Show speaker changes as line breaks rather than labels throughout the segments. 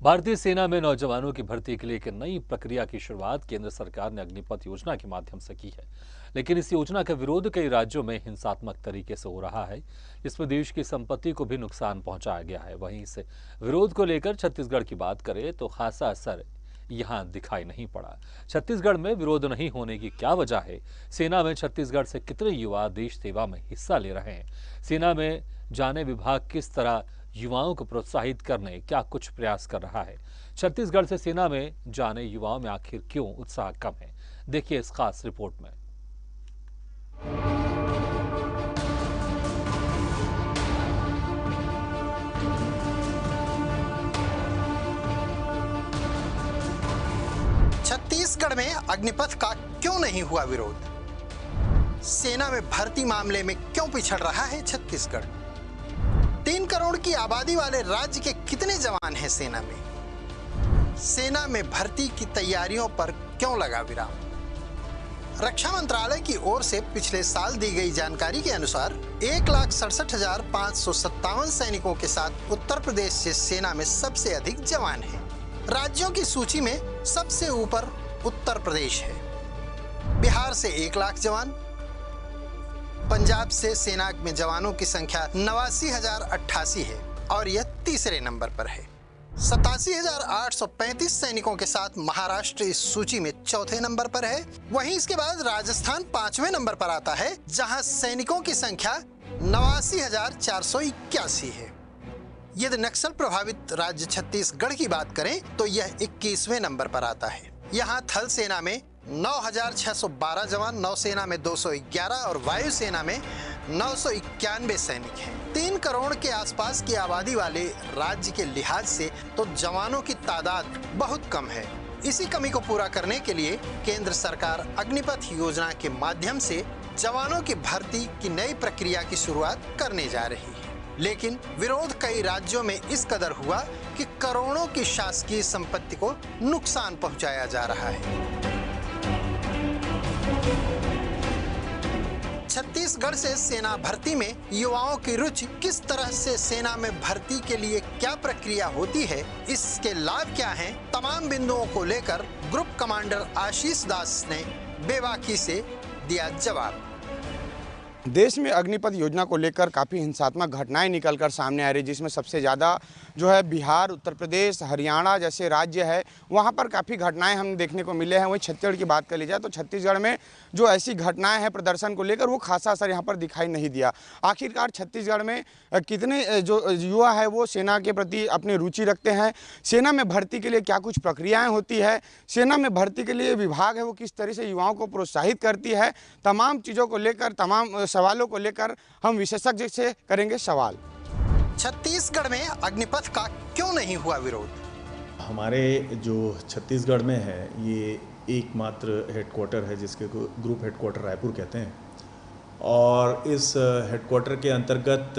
भारतीय सेना में नौजवानों की भर्ती के लिए एक नई प्रक्रिया की शुरुआत केंद्र सरकार ने अग्निपथ योजना के माध्यम से की है। लेकिन इस योजना का विरोध कई राज्यों में हिंसात्मक तरीके से हो रहा है, जिसमें देश की संपत्ति को भी नुकसान पहुंचाया गया है। वहीं इस विरोध को लेकर छत्तीसगढ़ की बात करें तो खासा असर यहां दिखाई नहीं पड़ा। छत्तीसगढ़ में विरोध नहीं होने की क्या वजह है? सेना में छत्तीसगढ़ से कितने युवा देश सेवा में हिस्सा ले रहे हैं? सेना में जाने विभाग किस तरह युवाओं को प्रोत्साहित करने क्या कुछ प्रयास कर रहा है? छत्तीसगढ़ से सेना में जाने युवाओं में आखिर क्यों उत्साह कम है? देखिए इस खास रिपोर्ट में।
छत्तीसगढ़ में अग्निपथ का क्यों नहीं हुआ विरोध? सेना में भर्ती मामले में क्यों पिछड़ रहा है छत्तीसगढ़? 3 करोड़ की आबादी वाले राज्य के कितने जवान हैं सेना में? सेना में भर्ती की तैयारियों पर क्यों लगा विराम? रक्षा मंत्रालय की ओर से पिछले साल दी गई जानकारी के अनुसार 1,67,557 सैनिकों के साथ उत्तर प्रदेश से सेना में सबसे अधिक जवान हैं। राज्यों की सूची में सबसे ऊपर उत्तर प्रदेश है। बिहार से 1 लाख जवान, पंजाब से सेना में जवानों की संख्या 89,088 है और यह तीसरे नंबर पर है। 87,835 सैनिकों के साथ महाराष्ट्र इस सूची में चौथे नंबर पर है। वहीं इसके बाद राजस्थान 5वें नंबर पर आता है, जहां सैनिकों की संख्या 89,481 है। यदि नक्सल प्रभावित राज्य छत्तीसगढ़ की बात करें तो यह 21वें नंबर पर आता है। यहाँ थल सेना में 9,612 जवान, नौसेना में 211 और वायुसेना में 991 सैनिक हैं। 3 करोड़ के आसपास की आबादी वाले राज्य के लिहाज से तो जवानों की तादाद बहुत कम है। इसी कमी को पूरा करने के लिए केंद्र सरकार अग्निपथ योजना के माध्यम से जवानों की भर्ती की नई प्रक्रिया की शुरुआत करने जा रही है। लेकिन विरोध कई राज्यों में इस कदर हुआ कि करोड़ों की शासकीय संपत्ति को नुकसान पहुंचाया जा रहा है। छत्तीसगढ़ से सेना भर्ती में युवाओं की रुचि किस तरह से, सेना में भर्ती के लिए क्या प्रक्रिया होती है, इसके लाभ क्या हैं, तमाम बिंदुओं को लेकर ग्रुप कमांडर आशीष दास ने बेबाकी से दिया जवाब।
देश में अग्निपथ योजना को लेकर काफ़ी हिंसात्मक घटनाएं निकलकर सामने आ रही, जिसमें सबसे ज़्यादा जो है बिहार, उत्तर प्रदेश, हरियाणा जैसे राज्य है, वहां पर काफ़ी घटनाएं हमें देखने को मिले हैं। वहीं छत्तीसगढ़ की बात कर ली जाए तो छत्तीसगढ़ में जो ऐसी घटनाएं हैं प्रदर्शन को लेकर, वो खासा असर यहां पर दिखाई नहीं दिया। आखिरकार छत्तीसगढ़ में कितने जो युवा है वो सेना के प्रति अपनी रुचि रखते हैं? सेना में भर्ती के लिए क्या कुछ प्रक्रियाएँ होती है? सेना में भर्ती के लिए विभाग है वो किस तरह से युवाओं को प्रोत्साहित करती है? तमाम चीज़ों को लेकर, तमाम सवालों को लेकर हम विशेषज्ञ से करेंगे सवाल।
छत्तीसगढ़ में अग्निपथ का क्यों नहीं हुआ विरोध?
हमारे जो छत्तीसगढ़ में है, ये एकमात्र हेडक्वार्टर है जिसके को ग्रुप हेडक्वार्टर रायपुर कहते हैं, और इस हेडक्वार्टर के अंतर्गत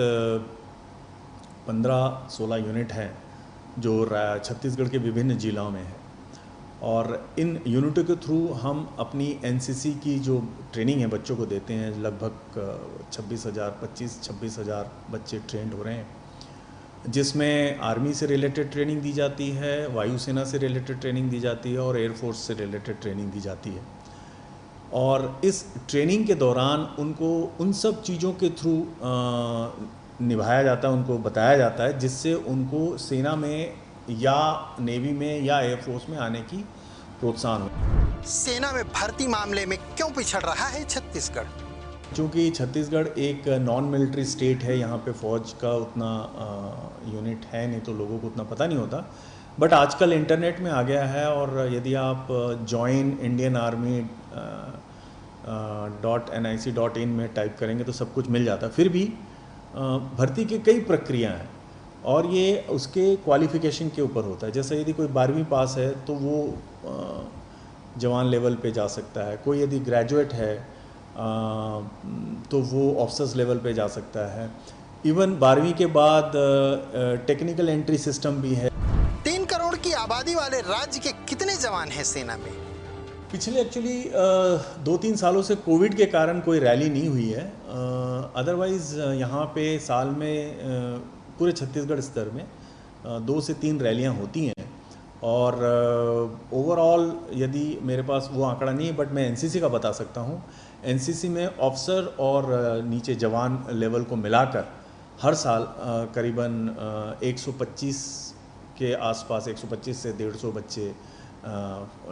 15-16 यूनिट हैं जो छत्तीसगढ़ के विभिन्न जिलों में हैं। और इन यूनिटों के थ्रू हम अपनी एनसीसी की जो ट्रेनिंग है बच्चों को देते हैं। लगभग 25,000 बच्चे ट्रेंड हो रहे हैं, जिसमें आर्मी से रिलेटेड ट्रेनिंग दी जाती है, वायुसेना से रिलेटेड ट्रेनिंग दी जाती है और एयरफोर्स से रिलेटेड ट्रेनिंग दी जाती है। और इस ट्रेनिंग के दौरान उनको उन सब चीज़ों के थ्रू निभाया जाता है, उनको बताया जाता है, जिससे उनको सेना में या नेवी में या एयरफोर्स में आने की प्रोत्साहन हो।
सेना में भर्ती मामले में क्यों पिछड़ रहा है छत्तीसगढ़?
क्योंकि छत्तीसगढ़ एक नॉन मिलिट्री स्टेट है, यहाँ पे फौज का उतना यूनिट है नहीं, तो लोगों को उतना पता नहीं होता। बट आजकल इंटरनेट में आ गया है, और यदि आप joinIndianArmy.nic.in में टाइप करेंगे तो सब कुछ मिल जाता है। फिर भी भर्ती की कई प्रक्रिया हैं और ये उसके क्वालिफ़िकेशन के ऊपर होता है। जैसे यदि कोई 12वीं पास है तो वो जवान लेवल पे जा सकता है, कोई यदि ग्रेजुएट है तो वो ऑफिसर्स लेवल पे जा सकता है। इवन 12वीं के बाद टेक्निकल एंट्री सिस्टम भी है।
3 करोड़ की आबादी वाले राज्य के कितने जवान हैं सेना में?
पिछले एक्चुअली 2-3 सालों से कोविड के कारण कोई रैली नहीं हुई है। अदरवाइज़ यहाँ पे साल में पूरे छत्तीसगढ़ स्तर में 2 से 3 रैलियाँ होती हैं। और ओवरऑल यदि मेरे पास वो आंकड़ा नहीं है, बट मैं एनसीसी का बता सकता हूँ। एनसीसी में ऑफिसर और नीचे जवान लेवल को मिलाकर हर साल करीबन 125 के आसपास, 125 से 150 बच्चे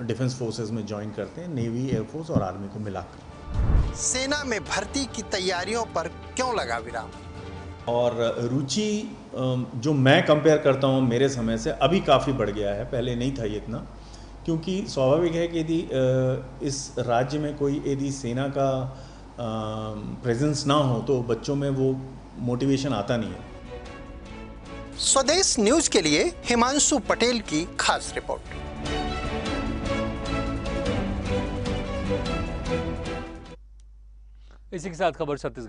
डिफेंस फोर्सेस में ज्वाइन करते हैं, नेवी, एयरफोर्स और आर्मी को मिलाकर।
सेना में भर्ती की तैयारियों पर क्यों लगा विराम?
और रुचि जो मैं कंपेयर करता हूँ मेरे समय से अभी काफ़ी बढ़ गया है, पहले नहीं था ये इतना, क्योंकि स्वाभाविक है कि यदि इस राज्य में कोई यदि सेना का प्रेजेंस ना हो तो बच्चों में वो मोटिवेशन आता नहीं है।
स्वदेश न्यूज के लिए हिमांशु पटेल की खास रिपोर्ट।
इसी के साथ खबर छत्तीसगढ़